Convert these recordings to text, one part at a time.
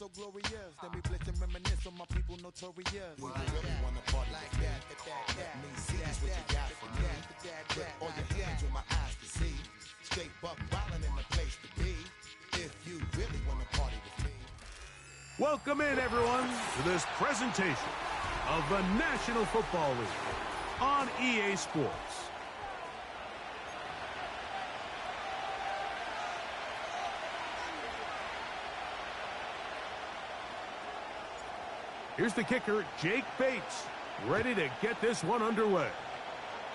so glorious. Then we blitz and reminisce on my people notorious. Well, you really want to party like that. Let me see is what you got for me. Put all your hands with my eyes to see. Straight buck wildin' in the place to be. If you really want to party with me. Welcome in, everyone, to this presentation of the National Football League on EA Sports. Here's the kicker, Jake Bates, ready to get this one underway.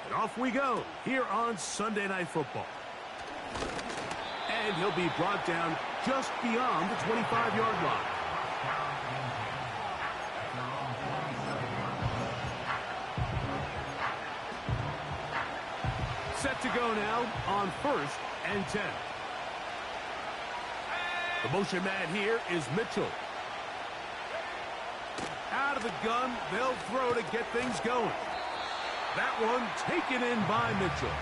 And off we go here on Sunday Night Football. And he'll be brought down just beyond the 25-yard line. Set to go now on 1st and 10. The motion man here is Mitchell. Out of the gun, they'll throw to get things going. That one taken in by Mitchell.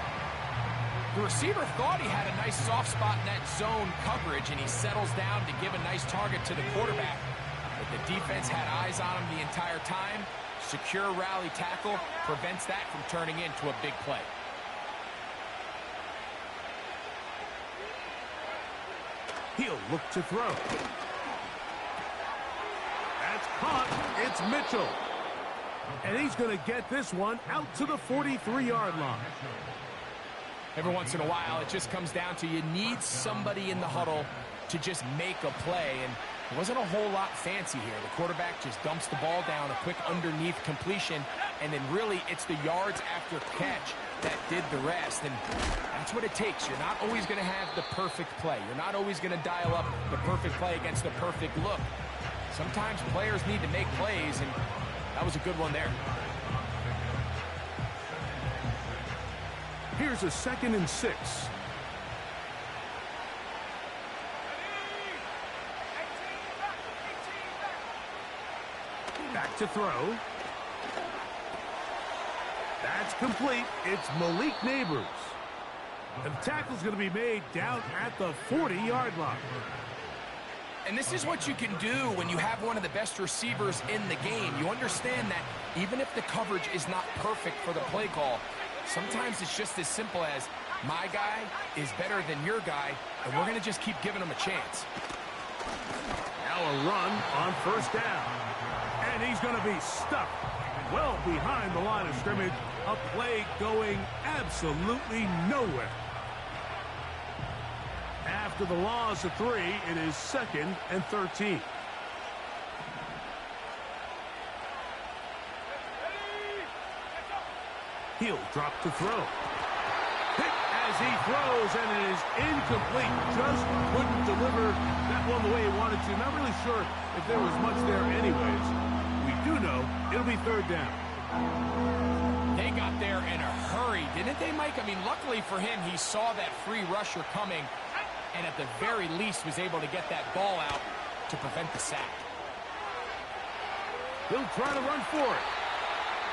The receiver thought he had a nice soft spot in that zone coverage, and he settles down to give a nice target to the quarterback. But the defense had eyes on him the entire time. Secure rally tackle prevents that from turning into a big play. He'll look to throw. That's caught. It's Mitchell. And he's going to get this one out to the 43-yard line. Every once in a while, it just comes down to you need somebody in the huddle to just make a play. And it wasn't a whole lot fancy here. The quarterback just dumps the ball down, a quick underneath completion, and then really it's the yards after catch that did the rest. And that's what it takes. You're not always going to have the perfect play. You're not always going to dial up the perfect play against the perfect look. Sometimes players need to make plays, and that was a good one there. Here's a 2nd and 6. Back to throw. That's complete. It's Malik Neighbors. And the tackle's going to be made down at the 40-yard line. And this is what you can do when you have one of the best receivers in the game. You understand that even if the coverage is not perfect for the play call, sometimes it's just as simple as my guy is better than your guy, and we're going to just keep giving him a chance. Now a run on 1st down. And he's going to be stuck well behind the line of scrimmage. A play going absolutely nowhere. After the loss of 3, it is 2nd and 13. He'll drop to throw. Hit as he throws, and it is incomplete. Just couldn't deliver that one the way he wanted to. Not really sure if there was much there anyways. We do know it'll be 3rd down. They got there in a hurry, didn't they, Mike? I mean, luckily for him, he saw that free rusher coming, and at the very least was able to get that ball out to prevent the sack. He'll try to run for it.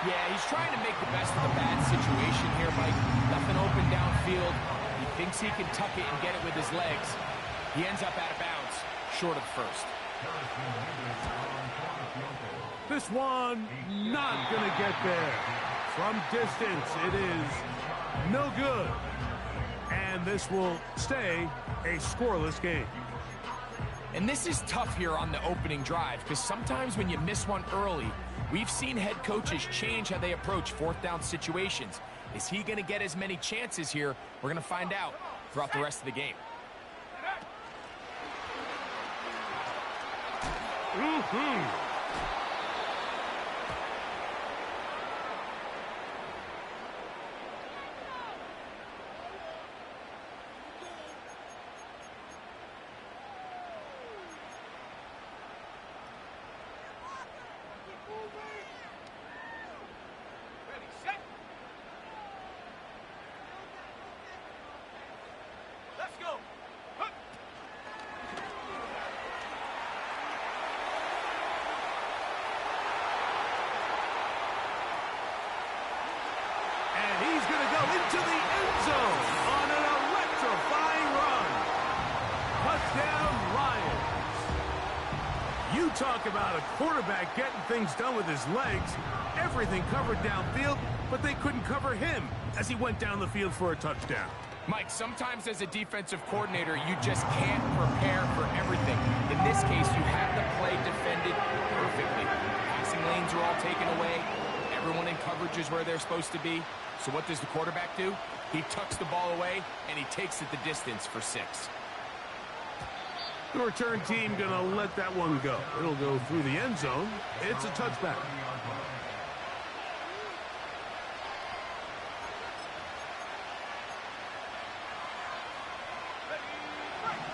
Yeah, he's trying to make the best of the bad situation here, Mike. Nothing open downfield. He thinks he can tuck it and get it with his legs. He ends up out of bounds, short of 1st. This one not going to get there. From distance, it is no good. And this will stay a scoreless game. And this is tough here on the opening drive, because sometimes when you miss one early, we've seen head coaches change how they approach 4th down situations. Is he going to get as many chances here? We're going to find out throughout the rest of the game. talk about a quarterback getting things done with his legs. Everything covered downfield, but they couldn't cover him as he went down the field for a touchdown. Mike, sometimes as a defensive coordinator, you just can't prepare for everything. In this case, you have the play defended perfectly. Passing lanes are all taken away. Everyone in coverage is where they're supposed to be. So what does the quarterback do? He tucks the ball away, and he takes it the distance for 6. The return team going to let that one go. It'll go through the end zone. It's a touchback.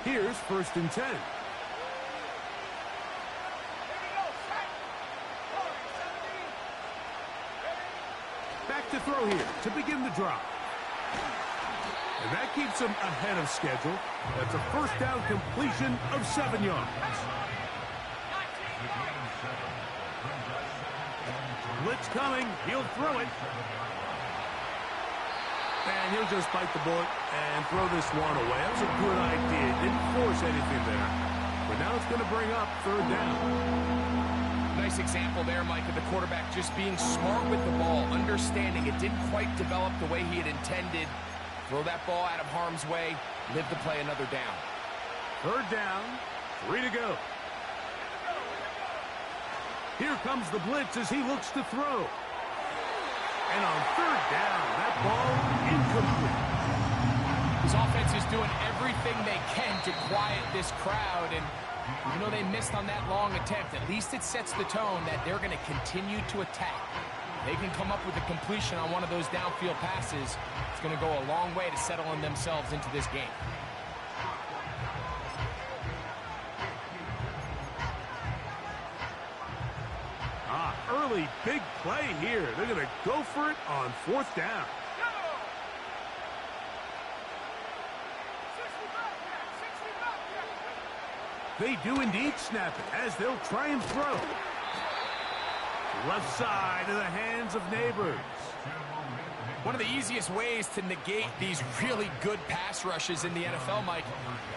Here's 1st and 10. Back to throw here to begin the drive. And that keeps him ahead of schedule. That's a 1st down completion of 7 yards. Blitz coming. He'll throw it. And he'll just bite the bullet and throw this one away. That was a good idea. Didn't force anything there. But now it's going to bring up 3rd down. Nice example there, Mike, of the quarterback just being smart with the ball, understanding it didn't quite develop the way he had intended. Throw that ball out of harm's way, live to play another down. 3rd down, 3 to go. Here comes the blitz as he looks to throw. And on 3rd down, that ball incomplete. His offense is doing everything they can to quiet this crowd, and even though they missed on that long attempt, at least it sets the tone that they're going to continue to attack. They can come up with a completion on one of those downfield passes. It's going to go a long way to settling themselves into this game. Early big play here. They're going to go for it on 4th down. They do indeed snap it as they'll try and throw. Left side in the hands of Neighbors. One of the easiest ways to negate these really good pass rushes in the NFL, Mike,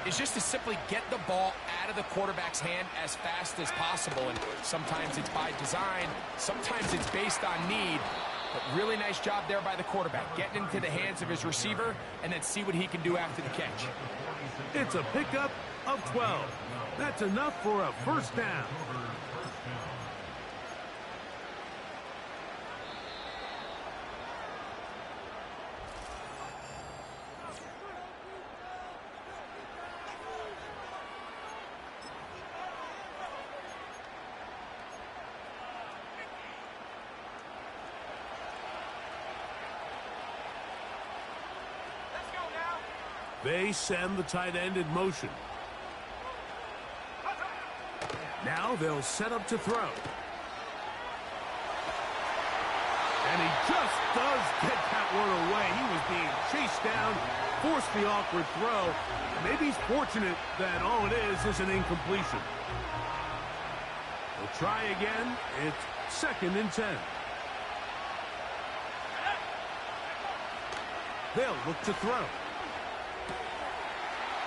is just to simply get the ball out of the quarterback's hand as fast as possible. And sometimes it's by design, sometimes it's based on need. But really nice job there by the quarterback, getting into the hands of his receiver and then see what he can do after the catch. It's a pickup of 12. That's enough for a 1st down. They send the tight end in motion. Now they'll set up to throw. And he just does get that one away. He was being chased down, forced the awkward throw. Maybe he's fortunate that all it is an incompletion. They'll try again. It's 2nd and 10. They'll look to throw.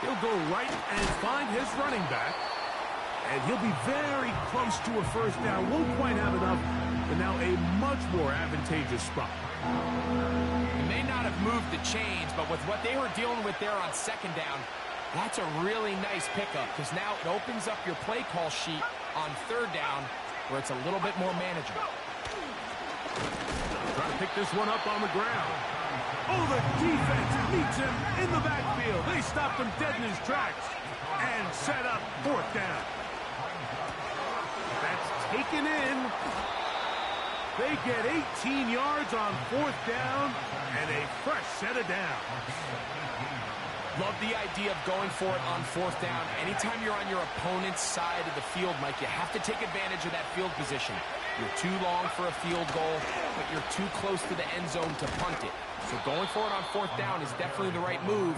He'll go right and find his running back. And he'll be very close to a 1st down. Won't quite have enough, but now a much more advantageous spot. He may not have moved the chains, but with what they were dealing with there on 2nd down, that's a really nice pickup because now it opens up your play call sheet on 3rd down where it's a little bit more manageable. Trying to pick this one up on the ground. Oh, the defense meets him in the backfield. They stopped him dead in his tracks and set up 4th down. That's taken in. They get 18 yards on 4th down and a fresh set of downs. Love the idea of going for it on 4th down. Anytime you're on your opponent's side of the field, Mike, you have to take advantage of that field position. You're too long for a field goal, but you're too close to the end zone to punt it. So going for it on 4th down is definitely the right move.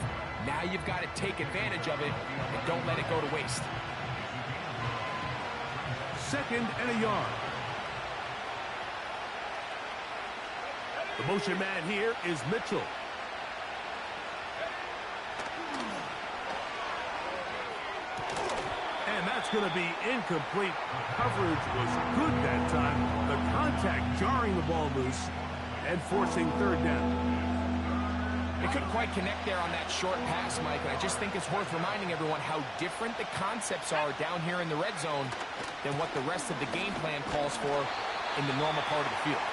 Now you've got to take advantage of it and don't let it go to waste. 2nd and a yard. The motion man here is Mitchell. And that's That's going to be incomplete. Coverage was good that time. The contact jarring the ball loose and forcing third down. They couldn't quite connect there on that short pass, Mike, and I just think it's worth reminding everyone how different the concepts are down here in the red zone than what the rest of the game plan calls for in the normal part of the field.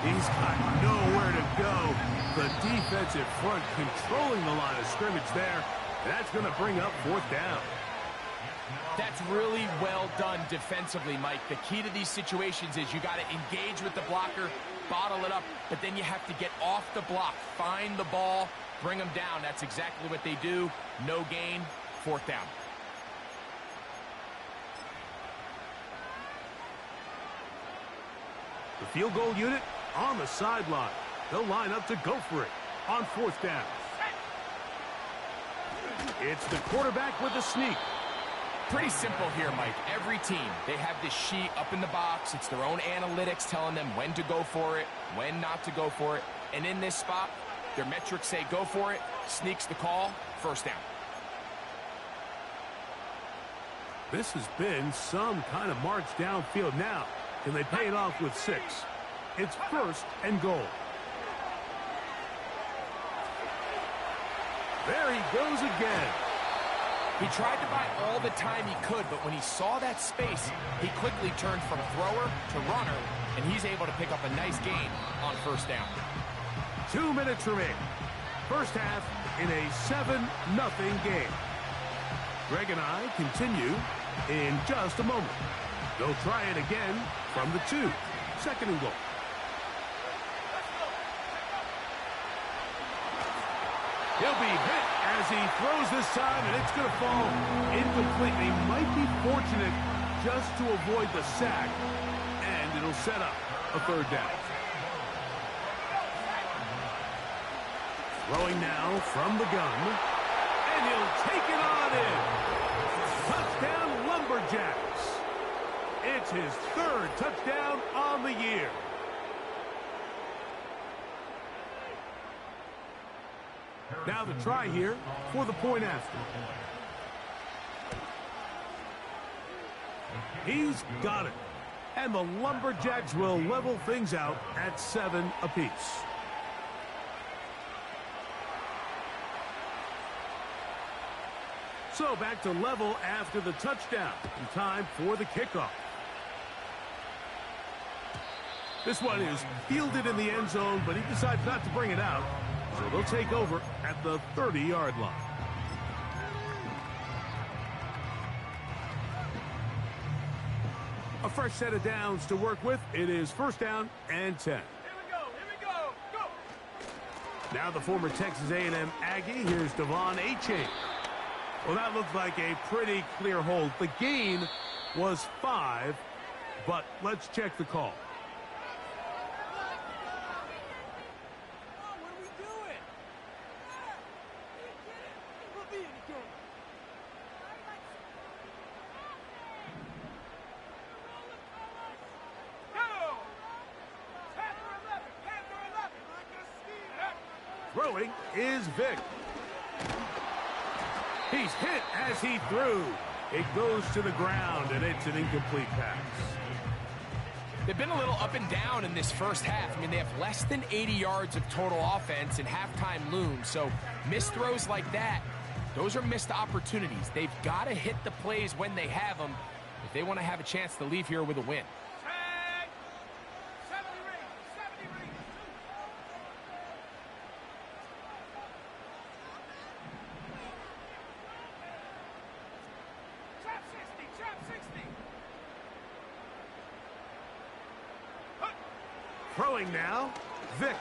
He's got nowhere to go. The defensive front controlling the line of scrimmage there. That's going to bring up fourth down. That's really well done defensively, Mike. The key to these situations is you got to engage with the blocker, bottle it up, but then you have to get off the block, find the ball, bring them down. That's exactly what they do. No gain, fourth down. The field goal unit on the sideline. They'll line up to go for it on fourth down. It's the quarterback with the sneak. Pretty simple here, Mike. Every team, they have this sheet up in the box. It's their own analytics telling them when to go for it, when not to go for it. And in this spot, their metrics say go for it, sneaks the call, first down. This has been some kind of march downfield now. Can they pay it off with 6? It's first and goal. There he goes again. He tried to buy all the time he could, but when he saw that space, he quickly turned from thrower to runner, and he's able to pick up a nice gain on first down. 2 minutes remain. First half in a 7-0 game. Greg and I continue in just a moment. They'll try it again from the 2. Second and goal. He'll be hit as he throws this time, and it's going to fall incomplete. They might be fortunate just to avoid the sack, and it'll set up a third down. Throwing now from the gun, and he'll take it on in. Touchdown, Lumberjacks. It's his third touchdown on the year. Now the try here for the point after. He's got it. And the Lumberjacks will level things out at 7 apiece. So back to level after the touchdown. And time for the kickoff. This one is fielded in the end zone, but he decides not to bring it out. So they'll take over at the 30-yard line. A fresh set of downs to work with. It is first down and 10. Here we go, go! Now the former Texas A&M Aggie. Here's Devon Achane. Well, that looked like a pretty clear hold. The gain was 5, but let's check the call. Throwing is Vic. He's hit as he threw. It goes to the ground, and it's an incomplete pass. They've been a little up and down in this first half. I mean, they have less than 80 yards of total offense, and halftime looms. So missed throws like that, those are missed opportunities. They've got to hit the plays when they have them if they want to have a chance to leave here with a win. Throwing now, Vic.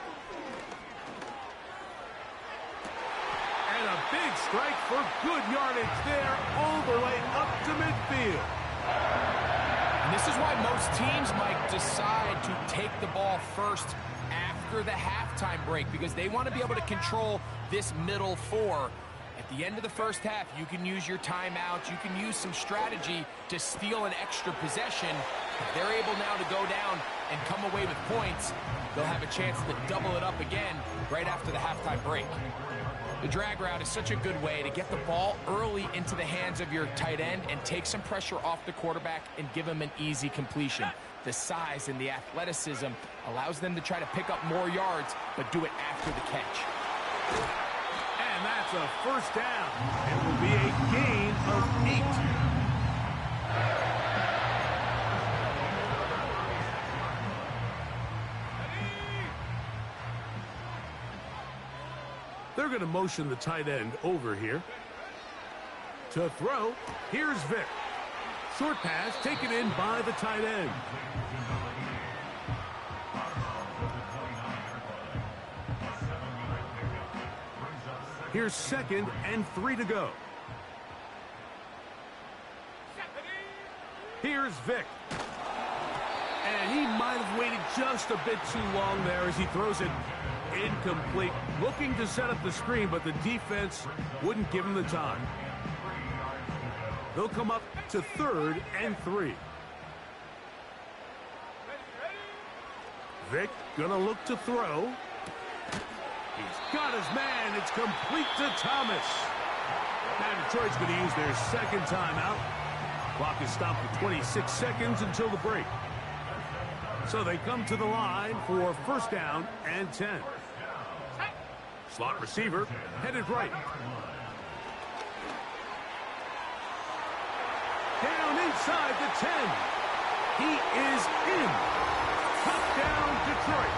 And a big strike for good yardage there, all the way up to midfield. And this is why most teams, Mike, decide to take the ball first after the halftime break, because they want to be able to control this middle 4. At the end of the first half, you can use your timeouts, you can use some strategy to steal an extra possession. If they're able now to go down and come away with points, they'll have a chance to double it up again right after the halftime break. The drag route is such a good way to get the ball early into the hands of your tight end and take some pressure off the quarterback and give him an easy completion. The size and the athleticism allows them to try to pick up more yards, but do it after the catch. And that's a first down. It will be a gain of 8. They're going to motion the tight end over here. To throw, here's Vic. Short pass taken in by the tight end. Here's 2nd and 3 to go. Here's Vic. And he might have waited just a bit too long there as he throws it incomplete. Looking to set up the screen, but the defense wouldn't give him the time. They'll come up to 3rd and 3. Vic gonna look to throw. He's got his man. It's complete to Thomas. Now Detroit's going to use their 2nd timeout. Clock is stopped at 26 seconds until the break. So they come to the line for first down and 10. Slot receiver headed right. Down inside the 10. He is in. Touchdown, Detroit.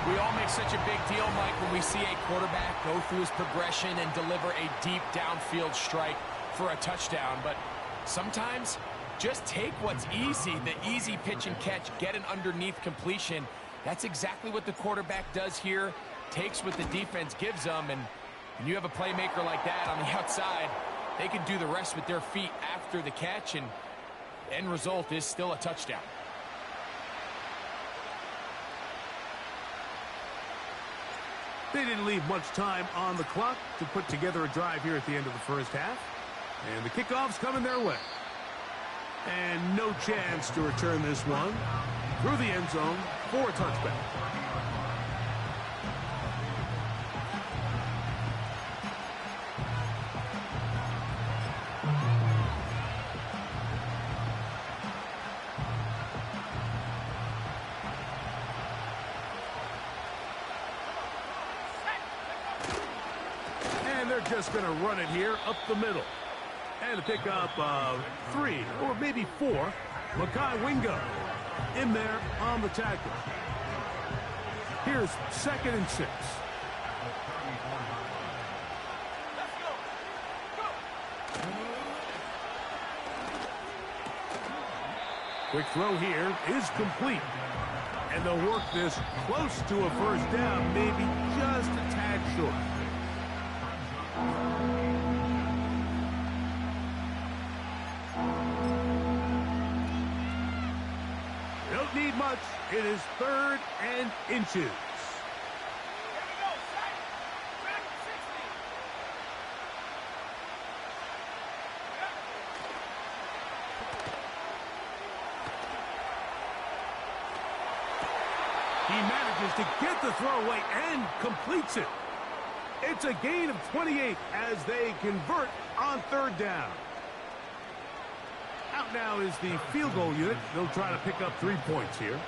We all make such a big deal, Mike, when we see a quarterback go through his progression and deliver a deep downfield strike for a touchdown. But sometimes just take what's easy, the easy pitch and catch, get an underneath completion. That's exactly what the quarterback does here. Takes what the defense gives them, and when you have a playmaker like that on the outside, they can do the rest with their feet after the catch, and the end result is still a touchdown. They didn't leave much time on the clock to put together a drive here at the end of the first half. And the kickoff's coming their way. And no chance to return this one through the end zone for a touchback. And they're just going to run it here up the middle. And a pickup of 3 or maybe 4. Makai Wingo in there on the tackle. Here's 2nd and 6. Quick throw here is complete. And they'll work this close to a first down, maybe just a tad short. Don't need much. It is 3rd and inches. He manages to get the throw away and completes it. It's a gain of 28 as they convert on 3rd down. Out now is the field goal unit. They'll try to pick up 3 points here.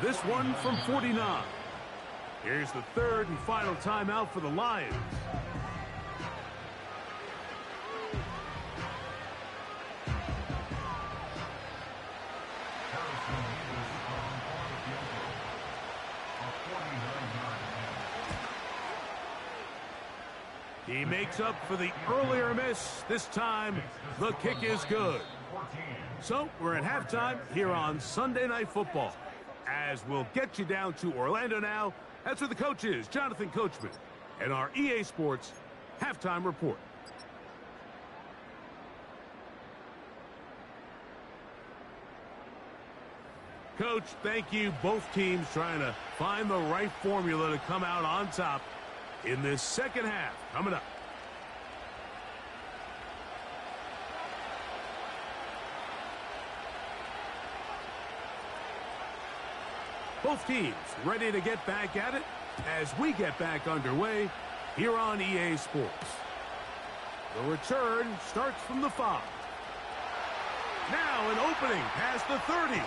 This one from 49. Here's the 3rd and final timeout for the Lions. He makes up for the earlier miss. This time, the kick is good. So, we're at halftime here on Sunday Night Football. As we'll get you down to Orlando now, that's where the coach is, Jonathan Coachman, and our EA Sports Halftime Report. Coach, thank you. Both teams trying to find the right formula to come out on top in this second half. Coming up. Both teams ready to get back at it as we get back underway here on EA Sports. The return starts from the 5. Now an opening past the 30.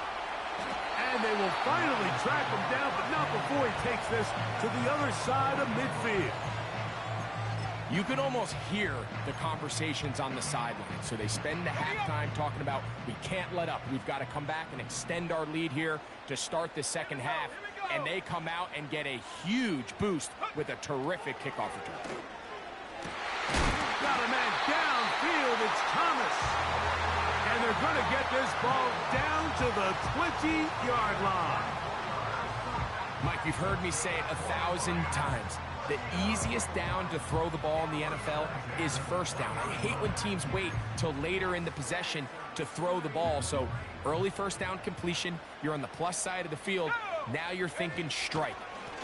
And they will finally track him down, but not before he takes this to the other side of midfield. You can almost hear the conversations on the sideline. So they spend the halftime talking about, we can't let up. We've got to come back and extend our lead here to start the second half. And they come out and get a huge boost with a terrific kickoff return. Got a man downfield. It's Thomas. And they're going to get this ball down to the 20-yard line. Mike, you've heard me say it 1,000 times. The easiest down to throw the ball in the NFL is first down. I hate when teams wait till later in the possession to throw the ball. So early first down completion, you're on the plus side of the field. Now you're thinking strike.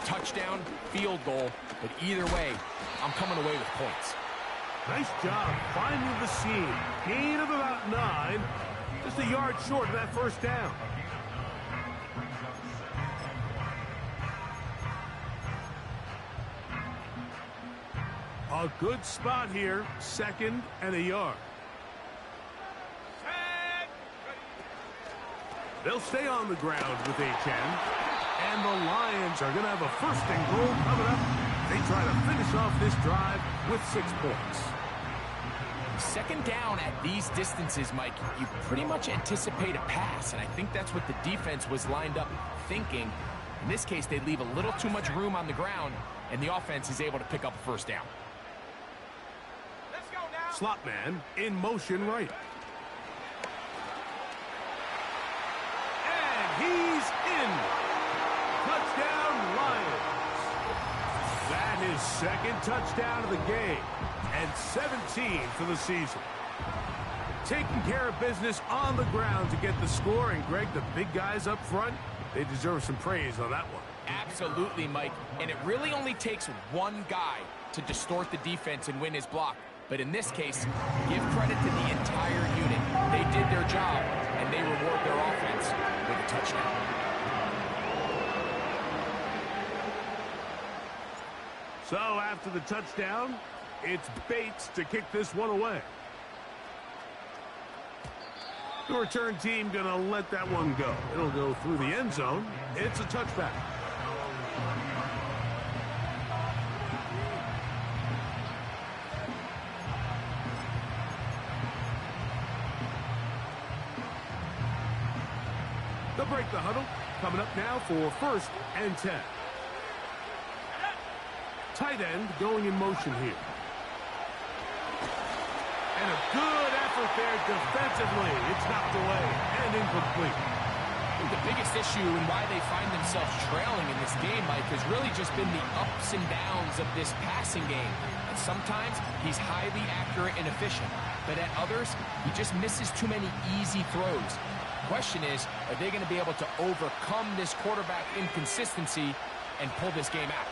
Touchdown, field goal. But either way, I'm coming away with points. Nice job finding the seam. Gain of about 9. Just a yard short of that first down. A good spot here. 2nd and a yard. They'll stay on the ground with a 10. And the Lions are going to have a 1st and goal coming up. They try to finish off this drive with 6 points. 2nd down at these distances, Mike, you pretty much anticipate a pass, and I think that's what the defense was lined up thinking. In this case, they leave a little too much room on the ground, and the offense is able to pick up a 1st down. Let's go now. Slot man in motion right. And he's in. Touchdown, Lions. That is 2nd touchdown of the game. And 17 for the season. Taking care of business on the ground to get the score. And, Greg, the big guys up front, they deserve some praise on that one. Absolutely, Mike. And it really only takes one guy to distort the defense and win his block. But in this case, give credit to the entire unit. They did their job, and they reward their offense with a touchdown. So after the touchdown, it's Bates to kick this one away. The return team going to let that one go. It'll go through the end zone. It's a touchback. They'll break the huddle. Coming up now for 1st and 10. Tight end going in motion here. And a good effort there defensively. It's knocked away and incomplete. I think the biggest issue and why they find themselves trailing in this game, Mike, has really just been the ups and downs of this passing game. And sometimes he's highly accurate and efficient, but at others, he just misses too many easy throws. The question is, are they going to be able to overcome this quarterback inconsistency and pull this game out?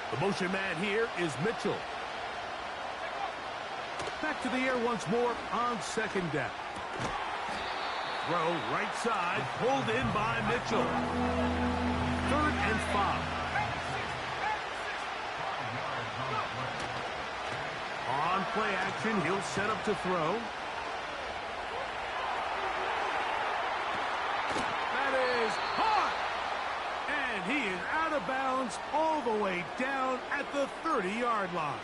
The motion man here is Mitchell. Back to the air once more on 2nd down. Throw right side, pulled in by Mitchell. 3rd and 5. On play action, he'll set up to throw. That is hot! And he is out of bounds all the way down at the 30-yard line.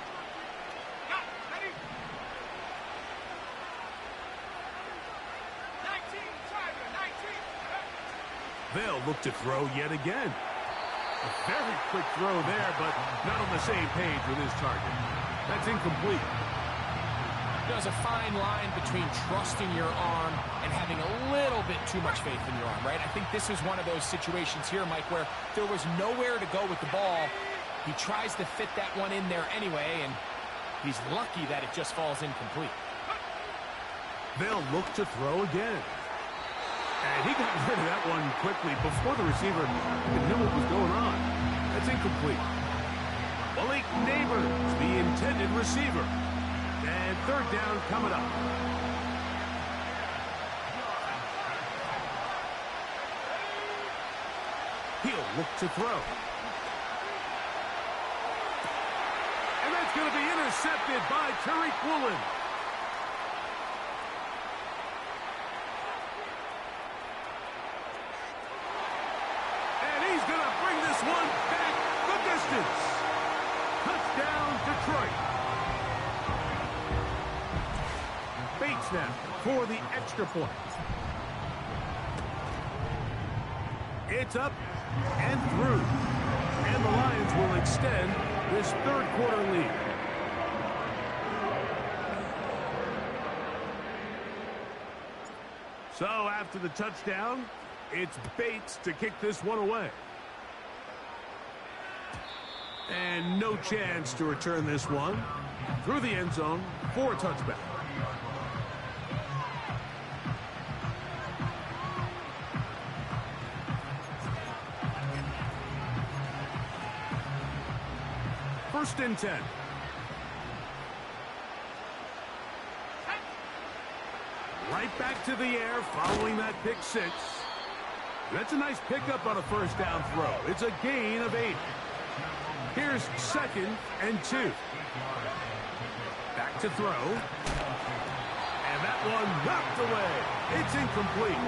They'll look to throw yet again. A very quick throw there, but not on the same page with his target. That's incomplete. There's a fine line between trusting your arm and having a little bit too much faith in your arm, right? I think this is one of those situations here, Mike, where there was nowhere to go with the ball. He tries to fit that one in there anyway, and he's lucky that it just falls incomplete. They'll look to throw again. And he got rid of that one quickly before the receiver even knew what was going on. That's incomplete. Malik Neighbors, the intended receiver. And 3rd down coming up. He'll look to throw. it's going to be intercepted by Tariq Woolen. And he's going to bring this one back the distance. Touchdown, Detroit. Bates now for the extra point. It's up and through. And the Lions will extend this third quarter lead. So after the touchdown, it's Bates to kick this one away. And no chance to return this one through the end zone for a touchback. First and 10. Right back to the air following that pick six. That's a nice pickup on a first down throw. It's a gain of 8. Here's 2nd and 2. Back to throw. And that one knocked away. It's incomplete.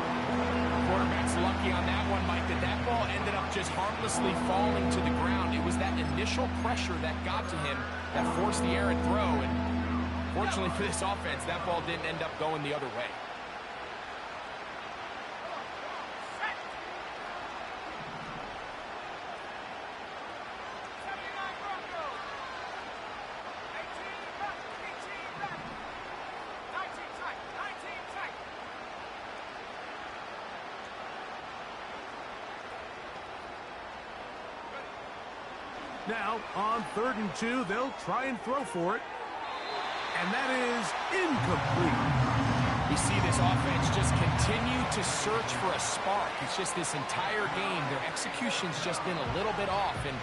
Quarterback's lucky on that one, Mike, that ball ended up just harmlessly falling to the ground. It was that initial pressure that got to him that forced the errant throw. And fortunately for this offense, that ball didn't end up going the other way. Now, on 3rd and 2, they'll try and throw for it. And that is incomplete. We see this offense just continue to search for a spark. It's just this entire game, their execution's just been a little bit off. And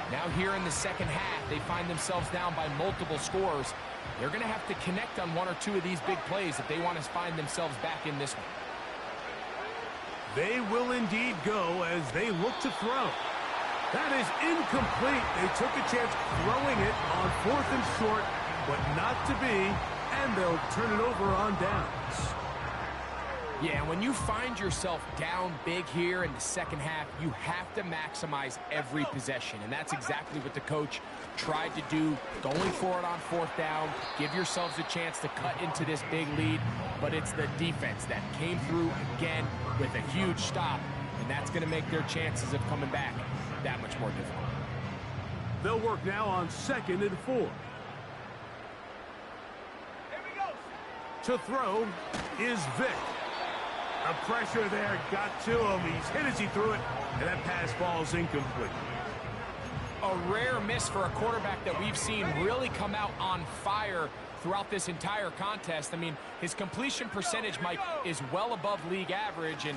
now here in the second half, they find themselves down by multiple scores. They're going to have to connect on 1 or 2 of these big plays if they want to find themselves back in this one. They will indeed go as they look to throw. That is incomplete. They took a chance throwing it on 4th and short, but not to be, and they'll turn it over on downs. Yeah, when you find yourself down big here in the second half, you have to maximize every possession, and that's exactly what the coach tried to do, going for it on 4th down, give yourselves a chance to cut into this big lead, but it's the defense that came through again with a huge stop, and that's going to make their chances of coming back that much more difficult. They'll work now on 2nd and 4. Here we go. To throw is Vic. The pressure there got to him. He's hit as he threw it, and that pass ball's incomplete. A rare miss for a quarterback that we've seen really come out on fire throughout this entire contest. I mean, his completion percentage, Mike, is well above league average, and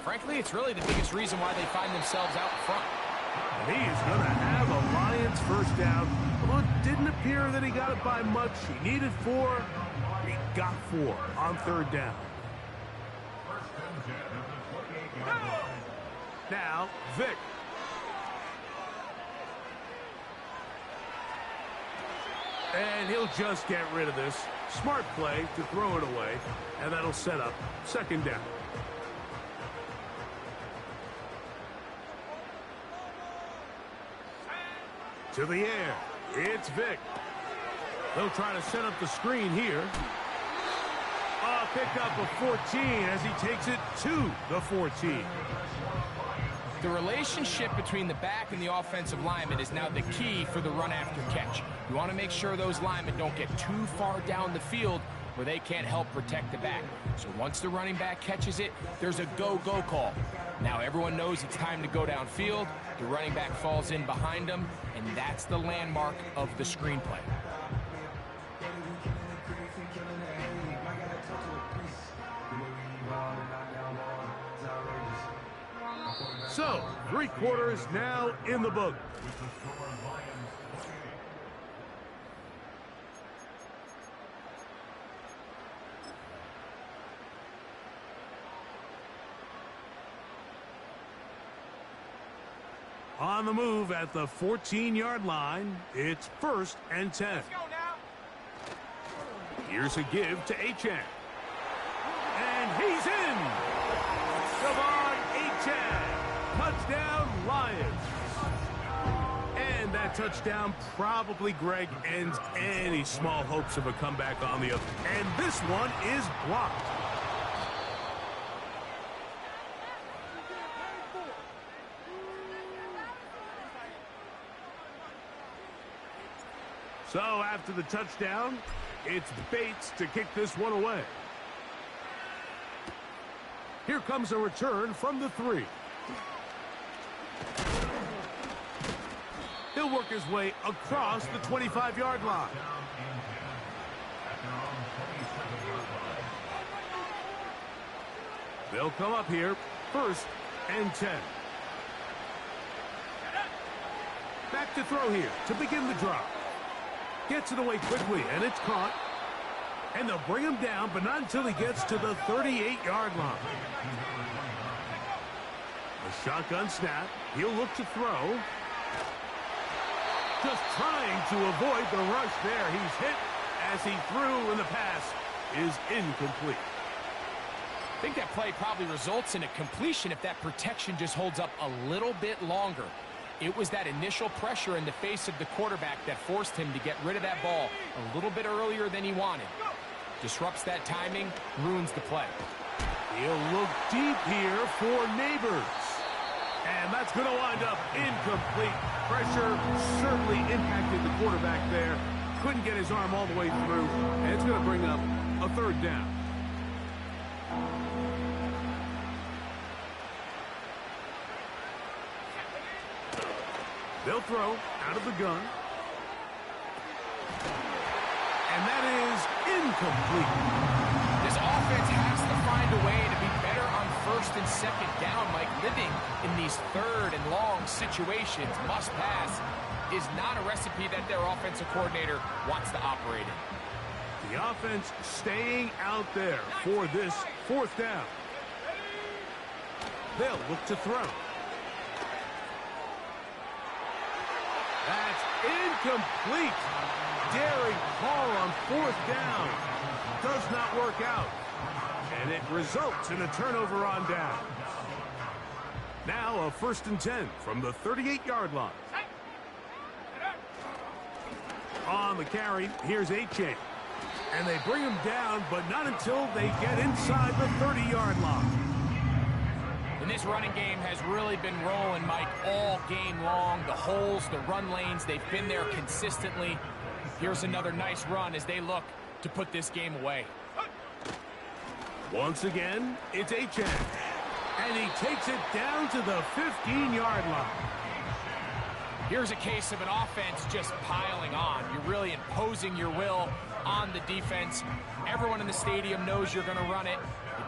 frankly, it's really the biggest reason why they find themselves out front. And he is going to have a Lions first down. Although it didn't appear that he got it by much. He needed 4. He got 4 on 3rd down. Now, Vic. And he'll just get rid of this. Smart play to throw it away. And that'll set up 2nd down. To the air. It's Vic. They'll try to set up the screen here. A pickup of 14 as he takes it to the 14. The relationship between the back and the offensive lineman is now the key for the run after catch. You want to make sure those linemen don't get too far down the field where they can't help protect the back. So once the running back catches it, there's a go-go call. Now everyone knows it's time to go downfield. The running back falls in behind them, and that's the landmark of the screenplay. So, 3 quarters now in the book. On the move at the 14-yard line, it's 1st and 10. Let's go now. Here's a give to Achan. And he's in! Devon Achan! Touchdown, Lions! And that touchdown probably, Greg, ends any small hopes of a comeback on the other. And this one is blocked. So after the touchdown, it's Bates to kick this one away. Here comes a return from the 3. He'll work his way across the 25-yard line. They'll come up here, 1st and 10. Back to throw here to begin the drive. Gets it away quickly, and it's caught. And they'll bring him down, but not until he gets to the 38-yard line. A shotgun snap. He'll look to throw. Just trying to avoid the rush there. He's hit as he threw, and the pass is incomplete. I think that play probably results in a completion if that protection just holds up a little bit longer. It was that initial pressure in the face of the quarterback that forced him to get rid of that ball a little bit earlier than he wanted. Disrupts that timing, ruins the play. He'll look deep here for Neighbors. And that's going to wind up incomplete. Pressure certainly impacted the quarterback there. Couldn't get his arm all the way through. And it's going to bring up a 3rd down. They'll throw out of the gun. And that is incomplete. This offense has to find a way to be better on 1st and 2nd down, Mike. Living in these 3rd and long situations, must pass, is not a recipe that their offensive coordinator wants to operate in. The offense staying out there for this 4th down. They'll look to throw. That's incomplete. Daring call on 4th down. Does not work out. And it results in a turnover on down. Now a 1st and 10 from the 38-yard line. On the carry, here's Achan. And they bring him down, but not until they get inside the 30-yard line. And this running game has really been rolling, Mike, all game long. The holes, the run lanes, they've been there consistently. Here's another nice run as they look to put this game away. Once again, it's Achan. And he takes it down to the 15-yard line. Here's a case of an offense just piling on. You're really imposing your will on the defense. Everyone in the stadium knows you're going to run it.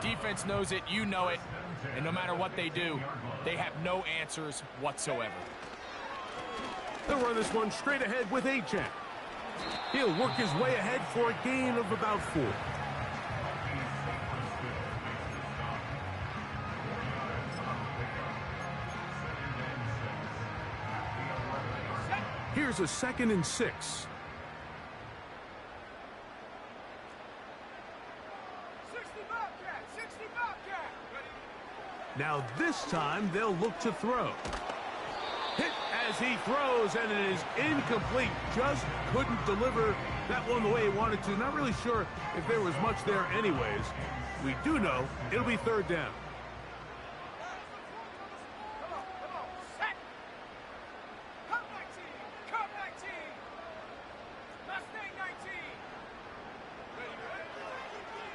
The defense knows it, you know it. And no matter what they do, they have no answers whatsoever. They'll run this one straight ahead with Achan. He'll work his way ahead for a gain of about 4. Here's a 2nd and 6. Now this time they'll look to throw. Hit as he throws, and it is incomplete. Just couldn't deliver that one the way he wanted to. Not really sure if there was much there anyways. We do know it'll be 3rd down.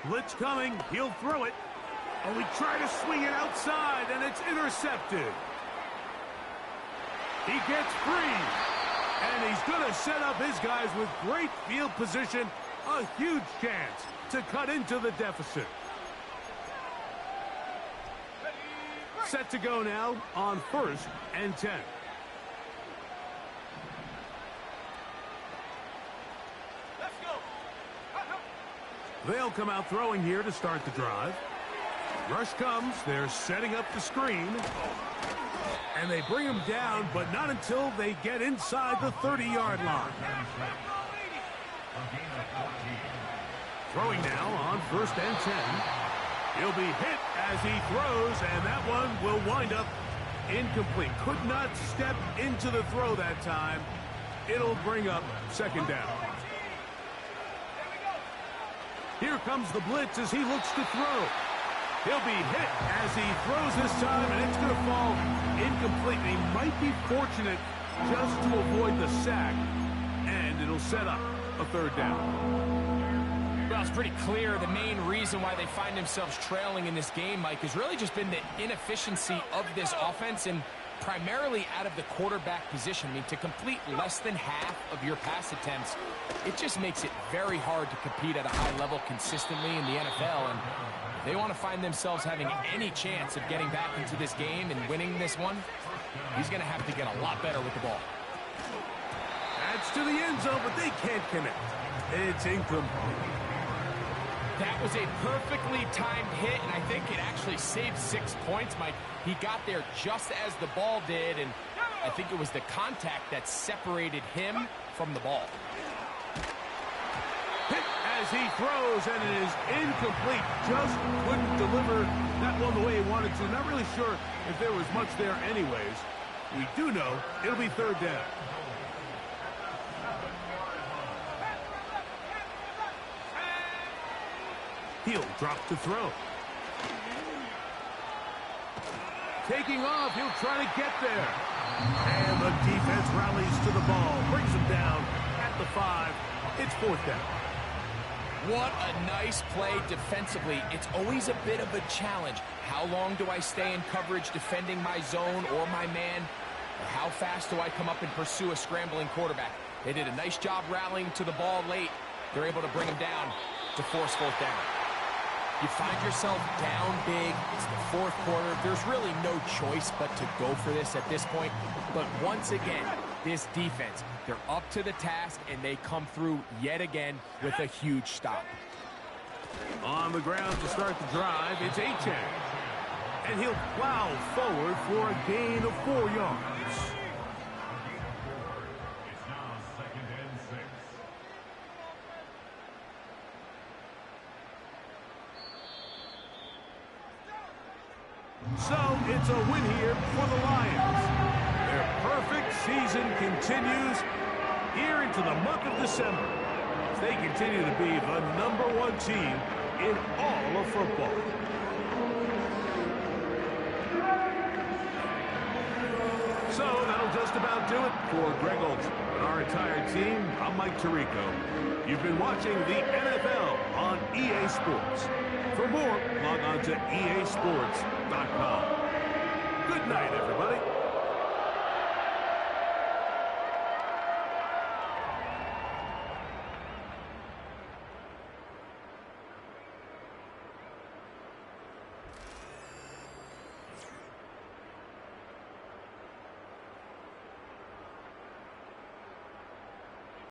Blitz coming. He'll throw it. Oh, he tried to swing it outside, and it's intercepted. He gets free, and he's going to set up his guys with great field position. A huge chance to cut into the deficit. Set to go now on 1st and 10. They'll come out throwing here to start the drive. Rush comes. They're setting up the screen. And they bring him down, but not until they get inside the 30-yard line. Throwing now on 1st and 10. He'll be hit as he throws, and that one will wind up incomplete. Could not step into the throw that time. It'll bring up 2nd down. Here comes the blitz as he looks to throw. He'll be hit as he throws this time, and it's going to fall incomplete. He might be fortunate just to avoid the sack, and it'll set up a 3rd down. Well, it's pretty clear the main reason why they find themselves trailing in this game, Mike, has really just been the inefficiency of this offense and primarily out of the quarterback position. I mean, to complete less than half of your pass attempts, it just makes it very hard to compete at a high level consistently in the NFL. And if they want to find themselves having any chance of getting back into this game and winning this one, he's going to have to get a lot better with the ball. That's to the end zone, but they can't connect. It's incomplete. That was a perfectly timed hit, and I think it actually saved 6 points, Mike. He got there just as the ball did, and I think it was the contact that separated him from the ball. Hit as he throws, and it is incomplete. Just couldn't deliver that one the way he wanted to. Not really sure if there was much there anyways. We do know it'll be 3rd down. He'll drop to throw. Taking off, he'll try to get there. And the defense rallies to the ball, brings him down at the 5. It's 4th down. What a nice play defensively. It's always a bit of a challenge. How long do I stay in coverage defending my zone or my man? Or how fast do I come up and pursue a scrambling quarterback? They did a nice job rallying to the ball late. They're able to bring him down to force 4th down. You find yourself down big. It's the 4th quarter. There's really no choice but to go for this at this point. But once again, this defense, they're up to the task, and they come through yet again with a huge stop. On the ground to start the drive, it's Achane. And he'll plow forward for a gain of 4 yards. So it's a win here for the Lions. Their perfect season continues here into the month of December, as they continue to be the #1 team in all of football. So that'll just about do it for Greg Olson and our entire team. I'm Mike Tirico. You've been watching the NFL on EA Sports. For more, log on to easports.com. Good night, everybody.